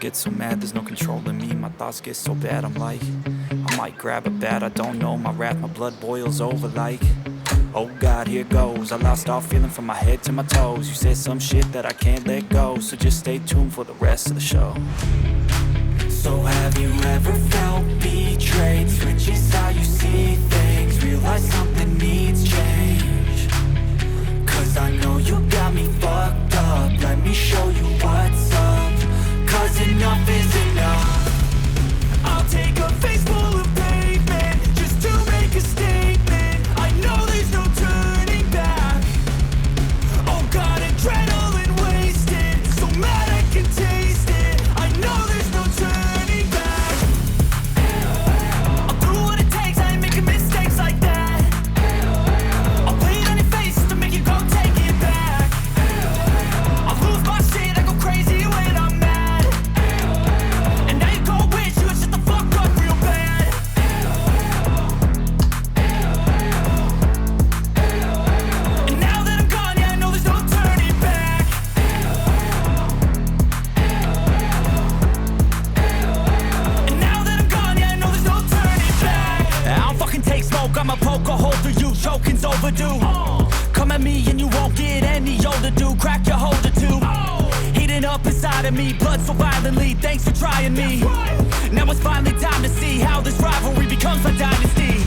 get so mad, there's no controlling me. My thoughts get so bad, I'm like, I might grab a bat, I don't know. My wrath, my blood boils over like, oh God, here goes. I lost all feeling from my head to my toes. You said some shit that I can't let go, so just stay tuned for the rest of the show. So have you ever felt betrayed? Switches how you see things, realize something needs change. Cause I know you got me fucked up, let me show you what's up. Cause enough is enough. I'll take a face full of pavement just to make a statement. I know there's no turning back. Oh God, adrenaline wasted, so mad I can taste it. I know there's no turning back. I'll do what it takes, I ain't making mistakes like that. I'll play it on your face to make you go take it back. I'll lose my shit, I go crazy when I'm mad. And now you go wish you would shut the fuck up real bad. And now that I'm gone, yeah, I know there's no turning back. And now that I'm gone, yeah, I know there's no turning back. I don't fucking take smoke, I'ma poke a hole through you, choking's overdue. Come at me and you won't get any older, dude, crack your holder too. Heating up inside of me, blood so violently, thanks for trying me. Now it's finally time to see how this rivalry becomes a dynasty.